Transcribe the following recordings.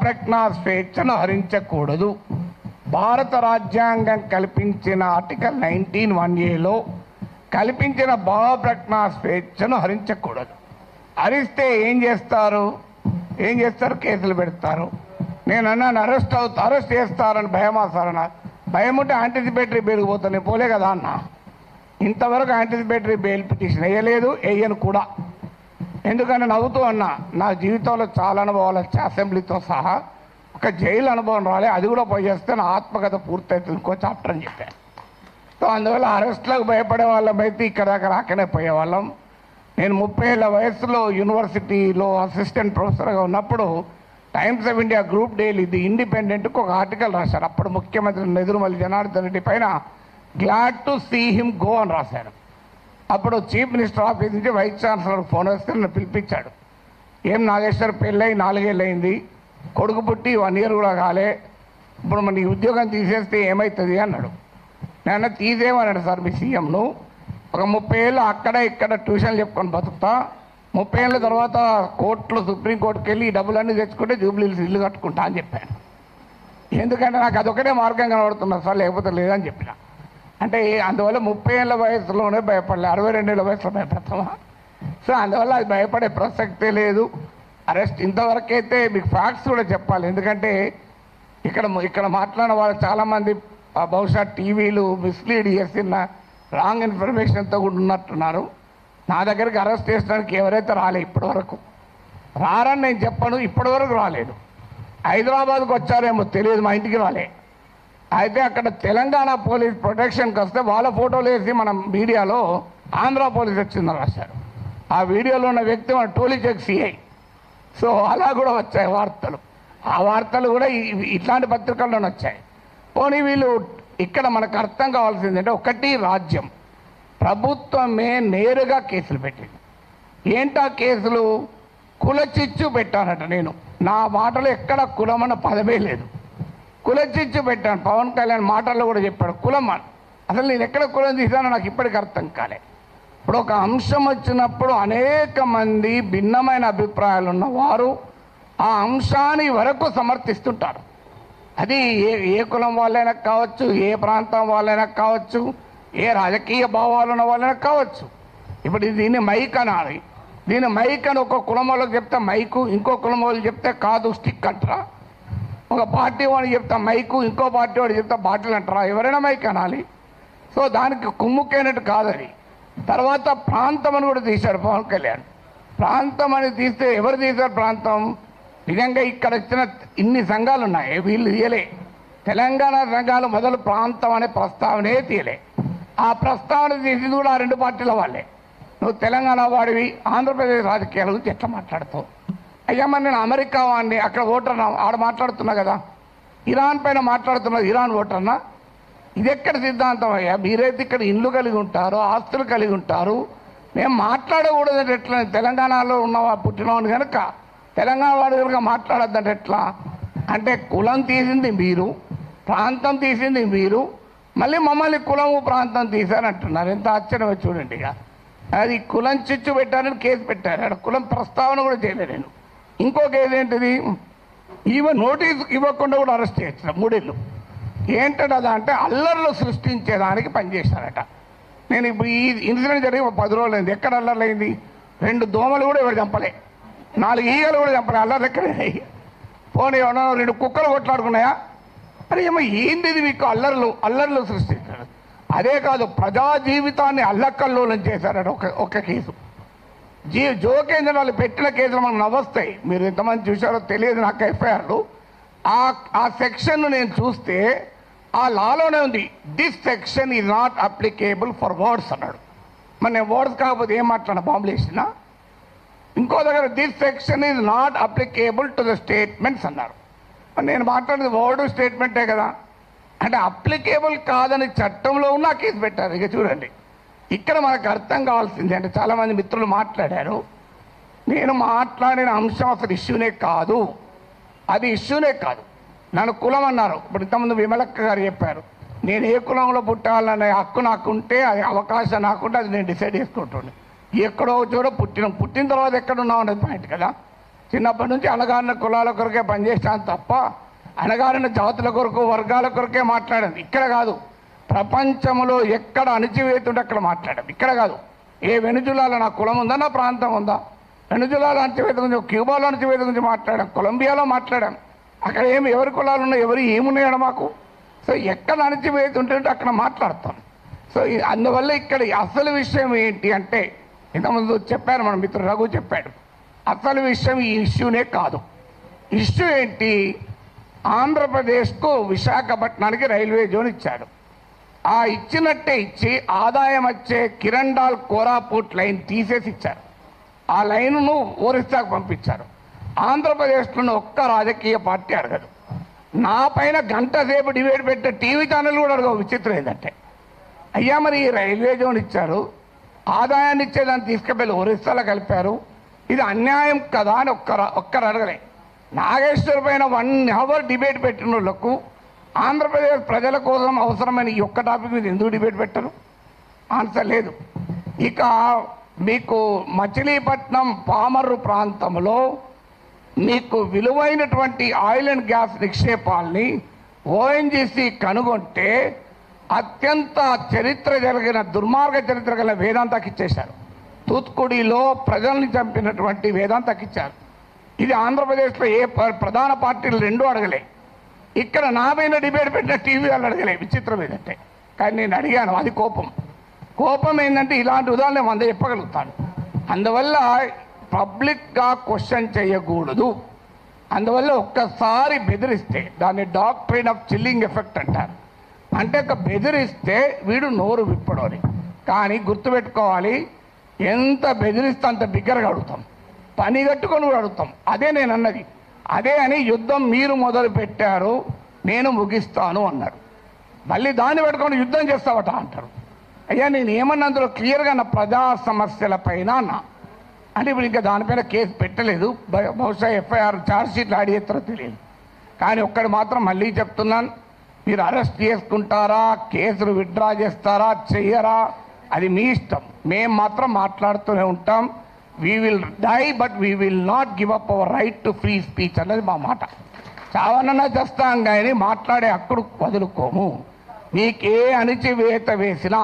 ప్రజ్ఞా స్వేచ్ఛను హరించకూడదు. భారత రాజ్యాంగం కల్పించిన ఆర్టికల్ 19(1)A కల్పించిన భావ ప్రజ్ఞా స్వేచ్ఛను హరించకూడదు. హరిస్తే ఏం చేస్తారు? కేసులు పెడతారు. నేను అన్నాను అరెస్ట్ చేస్తారని భయమా సార్ అన్న. భయం ఉంటే యాంటిసిపేటరీ బెయిల్ పోతాను, నేను పోలే కదా అన్న. ఇంతవరకు యాంటిసిపేటరీ బెయిల్ పిటిషన్ వేయలేదు, వేయను కూడా. ఎందుకంటే నవ్వుతూ అన్నా, నా జీవితంలో చాలా అనుభవాలు వచ్చాయి, అసెంబ్లీతో సహా. ఒక జైలు అనుభవం రాలే, అది కూడా పోయి చేస్తే నా ఆత్మకథ పూర్తవుతుంది, ఇంకో చాప్టర్ అని చెప్పాను. సో అందువల్ల అరెస్ట్లకు భయపడే వాళ్ళమైతే ఇక్కడ దాకా రాకనే పోయేవాళ్ళం. నేను 30 ఏళ్ళ వయసులో యూనివర్సిటీలో అసిస్టెంట్ ప్రొఫెసర్గా ఉన్నప్పుడు Times of India group daily the ఇండిపెండెంట్కి ఒక ఆర్టికల్ రాశారు. అప్పుడు ముఖ్యమంత్రి నెదురుమల్లి జనార్దన్ రెడ్డి పైన glad to see him go అని రాశారు. అప్పుడు చీఫ్ మినిస్టర్ ఆఫీస్ నుంచి వైస్ ఛాన్సలర్ ఫోన్ వస్తే నన్ను పిలిపించాడు. ఏం నాగేశ్వర్ పెళ్ళై 4 ఏళ్ళు అయింది, కొడుకు పుట్టి 1 year కూడా కాలే, ఇప్పుడు మన ఉద్యోగం తీసేస్తే ఏమవుతుంది అన్నాడు. నేను తీసేమన్నాడు, సార్ మీ సీఎంను ఒక 30 ఏళ్ళు అక్కడ ఇక్కడ ట్యూషన్లు చెప్పుకొని బతుకుతా, 30 ఏళ్ళ తర్వాత కోర్టులో సుప్రీంకోర్టుకి వెళ్ళి ఈ డబ్బులన్నీ తెచ్చుకుంటే జూబ్లీహిల్స్ ఇల్లు కట్టుకుంటా అని చెప్పాను. ఎందుకంటే నాకు అదొకటే మార్గం కనబడుతున్నా సార్, లేకపోతే లేదని చెప్పిన. అంటే అందువల్ల 30 ఏళ్ళ వయసులోనే భయపడలే, 62 ఏళ్ళ వయసులో భయపడతామా? సో అందువల్ల అది భయపడే ప్రసక్తే లేదు. అరెస్ట్ ఇంతవరకైతే మీకు ఫ్యాక్ట్స్ కూడా చెప్పాలి. ఎందుకంటే ఇక్కడ మాట్లాడిన వాళ్ళు చాలామంది బహుశా టీవీలు మిస్లీడ్ చేసిన రాంగ్ ఇన్ఫర్మేషన్తో కూడా ఉన్నట్టున్నారు. నా దగ్గరికి అరెస్ట్ చేసడానికి ఎవరైతే రాలే ఇప్పటివరకు, రారని నేను చెప్పను, ఇప్పటివరకు రాలేదు. హైదరాబాద్కు వచ్చారేమో తెలియదు, మా ఇంటికి రాలే. అయితే అక్కడ తెలంగాణ పోలీస్ ప్రొటెక్షన్కి వస్తే వాళ్ళ ఫోటోలు వేసి మనం మీడియాలో ఆంధ్ర పోలీస్ వచ్చిందని రాశారు. ఆ వీడియోలో ఉన్న వ్యక్తి మన టోలీచెక్ సిఐ. సో అలా కూడా వచ్చాయి వార్తలు. ఆ వార్తలు కూడా ఇట్లాంటి పత్రికల్లోనే వచ్చాయి. పోనీ వీళ్ళు ఇక్కడ మనకు అర్థం కావాల్సిందంటే, ఒకటి రాజ్యం ప్రభుత్వమే నేరుగా కేసులు పెట్టింది. ఏంటా కేసులు? కులచిచ్చు పెట్టానట. నేను నా మాటలో ఎక్కడ కులమన్న పదమే లేదు, కులచిచ్చు పెట్టాను. పవన్ కళ్యాణ్ మాటల్లో కూడా చెప్పాడు కులం. అసలు నేను ఎక్కడ కులం తీసానో నాకు ఇప్పటికి అర్థం కాలే. ఇప్పుడు ఒక అంశం వచ్చినప్పుడు అనేక మంది భిన్నమైన అభిప్రాయాలు ఉన్నవారు ఆ అంశాన్ని వరకు సమర్థిస్తుంటారు. అది ఏ కులం వాళ్ళైనా కావచ్చు, ఏ ప్రాంతం వాళ్ళైనా కావచ్చు, ఏ రాజకీయ భావాలు ఉన్న వాళ్ళైనా కావచ్చు. ఇప్పుడు దీన్ని మైక్ అనాలి. దీన్ని మైక్ అని ఒక కులం వాళ్ళకి చెప్తే మైకు, ఇంకో కులం వాళ్ళు చెప్తే కాదు స్టిక్ అంటారా? ఒక పార్టీ వాడిని చెప్తా మైకు, ఇంకో పార్టీ వాడు చెప్తా బాటిల్ అంటారా? ఎవరైనా మైక్ అనాలి. సో దానికి కుమ్ముకైనట్టు కాదని. తర్వాత ప్రాంతం అని కూడా తీశాడు పవన్ కళ్యాణ్. ప్రాంతం అని తీస్తే ఎవరు తీశారు ప్రాంతం? నిజంగా ఇక్కడ వచ్చిన ఇన్ని సంఘాలు ఉన్నాయి, వీళ్ళు తీయలే. తెలంగాణ సంఘాలు మొదలు ప్రాంతం అనే ప్రస్తావనే తీయలే. ఆ ప్రస్తావన తీసింది కూడా ఆ 2 పార్టీల వాళ్ళే. నువ్వు తెలంగాణ వాడివి, ఆంధ్రప్రదేశ్ రాజకీయాల గురించి ఎట్లా మాట్లాడుతావు? అయ్యమ్మ నేను అమెరికా వాడిని, అక్కడ ఓటర్ ఆడ మాట్లాడుతున్నా కదా, ఇరాన్ పైన మాట్లాడుతున్నది ఇరాన్ ఓటర్నా? ఇది ఎక్కడ సిద్ధాంతం అయ్యా? మీరైతే ఇక్కడ ఇండ్లు కలిగి ఉంటారు, ఆస్తులు కలిగి ఉంటారు, మేము మాట్లాడకూడదంటే ఎట్లా? తెలంగాణలో ఉన్న పుట్టినవాడిని కనుక తెలంగాణ వాడి కనుక మాట్లాడద్దంటే ఎట్లా? అంటే కులం తీసింది మీరు, ప్రాంతం తీసింది మీరు, మళ్ళీ మమ్మల్ని కులము ప్రాంతం తీశారంటున్నారు. ఎంత ఆశ్చర్యమో చూడండి. ఇక అది కులం చిచ్చు పెట్టారని కేసు పెట్టారు, అక్కడ కులం ప్రస్తావన కూడా చేయలేదు. నేను ఇంకో కేసు ఏంటిది, ఈవెన్ నోటీస్ ఇవ్వకుండా కూడా అరెస్ట్ చేయొచ్చు 3 ఏళ్ళు. ఏంటంటే అదంటే అల్లర్లు సృష్టించేదానికి పనిచేశారట. నేను ఇప్పుడు ఈ ఇన్సిడెంట్ జరిగి 10 రోజులు అయింది. ఎక్కడ అల్లర్లు అయింది? 2 దోమలు కూడా ఎవరు చంపలే, 4 ఈగలు కూడా చంపలే. అల్లర్లు ఎక్కడే? పోనీ ఏమన్నా 2 కుక్కలు కొట్లాడుకున్నాయా? అరే ఏమో ఏంది ఇది? మీకు అల్లర్లు సృష్టించారు. అదే కాదు, ప్రజా జీవితాన్ని అల్లకల్లోలం చేశారట. ఒక కేసు జోకేంద్ర వాళ్ళు పెట్టిన కేసులు మనకు నవ్వొస్తాయి. మీరు ఎంతమంది చూశారో తెలియదు నాకు ఎఫ్ఐఆర్లు. ఆ సెక్షన్ నేను చూస్తే ఆ లాలోనే ఉంది, this section is not applicable for words అన్నాడు. మరి నేను వర్డ్స్ కాకపోతే ఏం మాట్లాడినా బాంబులు వేసినా? ఇంకో దగ్గర this section is not applicable to the statements అన్నారు. నేను మాట్లాడేది వర్డ్ స్టేట్మెంటే కదా. అంటే అప్లికేబుల్ కాదని చట్టంలో ఉన్న కేసు పెట్టారు. ఇక చూడండి, ఇక్కడ మనకు అర్థం కావాల్సింది అంటే చాలామంది మిత్రులు మాట్లాడారు, నేను మాట్లాడిన అంశం అసలు ఇష్యూనే కాదు, అది ఇష్యూనే కాదు. నన్ను కులం అన్నారు. ఇప్పుడు ఇంతకుముందు విమలక్క గారు చెప్పారు, నేను ఏ కులంలో పుట్టాలనే హక్కు నాకుంటే, అది అవకాశం నాకుంటే అది నేను డిసైడ్ చేసుకుంటుండే. ఎక్కడో చోట పుట్టిన తర్వాత ఎక్కడున్నావు అనేది పాయింట్ కదా. చిన్నప్పటి నుంచి అణగారిన కులాల కొరకే పనిచేస్తాను తప్ప అణగారిన జాతుల కొరకు వర్గాల కొరకే మాట్లాడాను. ఇక్కడ కాదు, ప్రపంచంలో ఎక్కడ అణచివేతుంటే అక్కడ మాట్లాడాం. ఇక్కడ కాదు, ఏ వెనుజులాలో నా కులం ఉందా, నా ప్రాంతం ఉందా, వెనుజులాలో అణచివేత గురించి, క్యూబాలో అణచివేత గురించి మాట్లాడాం, కొలంబియాలో మాట్లాడాం. అక్కడ ఎవరి కులాలు ఉన్నాయి, ఎవరు ఏమున్నాయో మాకు. సో ఎక్కడ అణచివేత ఉంటుంటే అక్కడ మాట్లాడతాం. సో అందువల్ల ఇక్కడ అసలు విషయం ఏంటి అంటే, ఇంతకుముందు చెప్పారు మన మిత్రుడు రఘు చెప్పాడు, అసలు విషయం ఈ ఇష్యూనే కాదు. ఇష్యూ ఏంటి, ఆంధ్రప్రదేశ్కు విశాఖపట్నానికి రైల్వే జోన్ ఇచ్చాడు. ఆ ఇచ్చినట్టే ఇచ్చి ఆదాయం వచ్చే కిరండాల్ కోరాపుట్ లైన్ తీసేసి ఇచ్చారు. ఆ లైన్ను ఒరిస్సాకు పంపించారు. ఆంధ్రప్రదేశ్లోని ఒక్క రాజకీయ పార్టీ అడగదు. నా పైన గంట సేపు డిబేట్ పెట్టే టీవీ ఛానల్ కూడా అడగవు. విచిత్రం ఏంటంటే, అయ్యా మరి ఈ రైల్వే జోన్ ఇచ్చారు, ఆదాయాన్ని ఇచ్చేదాన్ని తీసుకెళ్ళి ఒరిస్సాలో కలిపారు, ఇది అన్యాయం కదా అని ఒక్కరు అడగలే. నాగేశ్వర్ పైన 1 అవర్ డిబేట్ పెట్టిన వాళ్ళకు ఆంధ్రప్రదేశ్ ప్రజల కోసం అవసరమైన ఈ ఒక్క టాపిక్ మీద ఎందుకు డిబేట్ పెట్టరు? ఆన్సర్ లేదు. ఇక మీకు మచిలీపట్నం పామర్రు ప్రాంతంలో మీకు విలువైనటువంటి ఆయిల్ అండ్ గ్యాస్ నిక్షేపాల్ని ఓఎన్జీసీ కనుగొంటే అత్యంత చరిత్ర జరిగిన దుర్మార్గ చరిత్ర గల వేదాంతకి ఇచ్చేశారు. తూత్కుడిలో ప్రజల్ని చంపినటువంటి వేదాంతకి ఇచ్చారు. ఇది ఆంధ్రప్రదేశ్లో ఏ ప్రధాన పార్టీలు రెండూ అడగలే. ఇక్కడ నా పైన డిబేట్ పెట్టిన టీవీ వాళ్ళు అడగలే. విచిత్రం ఏంటంటే, కానీ నేను అడిగాను, అది కోపం ఏంటంటే ఇలాంటి ఉదాహరణ 100 చెప్పగలుగుతాను. అందువల్ల పబ్లిక్గా క్వశ్చన్ చేయకూడదు. అందువల్ల ఒక్కసారి బెదిరిస్తే దాన్ని డాక్ట్రైన్ ఆఫ్ చిల్లింగ్ ఎఫెక్ట్ అంటారు. అంటే ఒక బెదిరిస్తే వీడు నోరు విప్పడని. కానీ గుర్తుపెట్టుకోవాలి, ఎంత బెదిరిస్తే అంత బిగ్గరగా అడుగుతాం, పని కట్టుకొని కూడా అడుగుతాం. అదే నేను అన్నది. అదే అని యుద్ధం మీరు మొదలు పెట్టారు, నేను ముగిస్తాను అన్నాడు. మళ్ళీ దాన్ని పెట్టుకొని యుద్ధం చేస్తావట అంటారు. అయ్యా నేను ఏమన్నా అందులో క్లియర్గా నా ప్రజా సమస్యల పైన అంటే ఇప్పుడు ఇంకా దానిపైన కేసు పెట్టలేదు. బహుశా ఎఫ్ఐఆర్ ఛార్జ్ షీట్లు యాడ్ చేస్తారో తెలియదు. కానీ ఒక్కటి మాత్రం మళ్ళీ చెప్తున్నాను, మీరు అరెస్ట్ చేసుకుంటారా, కేసులు విత్డ్రా చేస్తారా, చెయ్యరా, అది మీ ఇష్టం. మేము మాత్రం మాట్లాడుతూనే ఉంటాం. We will die but we will not give up our right to free speech అన్నది మా మాట. చావనన్నా చేస్తాం కానీ మాట్లాడే హక్కును వదులుకోము. మీకే అణిచివేత వేసినా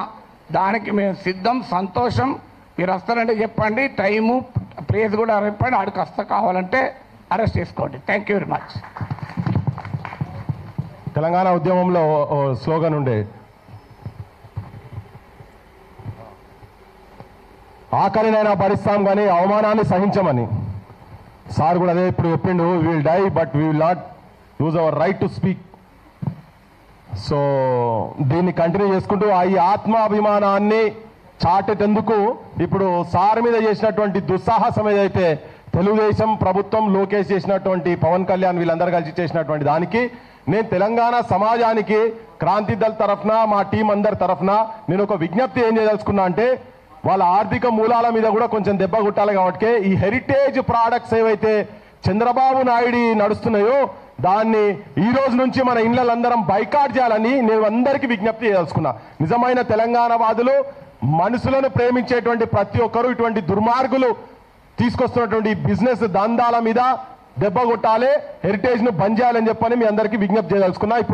దానికి మేము సిద్ధం, సంతోషం. మీరు వస్తారంటే చెప్పండి, టైము ప్లేస్ కూడా చెప్పండి, ఆడికి వస్తా, కావాలంటే అరెస్ట్ చేసుకోండి. Thank you very much. Telangana ఉద్యమంలో స్లోగన్ ఉండే, ఆఖరినైనా భరిస్తాం కానీ అవమానాన్ని సహించమని. సార్ కూడా అదే ఇప్పుడు చెప్పిండు, we will die but we will not use our right to speak. So దీన్ని కంటిన్యూ చేసుకుంటూ ఈ ఆత్మాభిమానాన్ని చాటేందుకు ఇప్పుడు సార్ మీద చేసినటువంటి దుస్సాహసం ఏదైతే తెలుగుదేశం ప్రభుత్వం, లోకేష్ చేసినటువంటి, పవన్ కళ్యాణ్ వీళ్ళందరూ కలిసి చేసినటువంటి దానికి నేను తెలంగాణ సమాజానికి క్రాంతి దళ్ తరఫున, మా టీం అందరి తరఫున నేను ఒక విజ్ఞప్తి ఏం చేయదలుచుకున్నా అంటే, వాళ్ళ ఆర్థిక మూలాల మీద కూడా కొంచెం దెబ్బ కొట్టాలి. కాబట్టి ఈ హెరిటేజ్ ప్రోడక్ట్స్ ఏవైతే చంద్రబాబు నాయుడు నడుస్తున్నాయో దాన్ని ఈ రోజు నుంచి మన ఇళ్లందరం బైకాట్ చేయాలని నేను అందరికీ విజ్ఞప్తి చేయదలుచుకున్నా. నిజమైన తెలంగాణ వాదులు, మనుషులను ప్రేమించేటువంటి ప్రతి ఒక్కరూ ఇటువంటి దుర్మార్గులు తీసుకొస్తున్నటువంటి బిజినెస్ దందాల మీద దెబ్బ కొట్టాలి, హెరిటేజ్ ను బంద్ చేయాలని చెప్పని మీ అందరికీ విజ్ఞప్తి చేయదలుచుకున్నా. ఇప్పుడు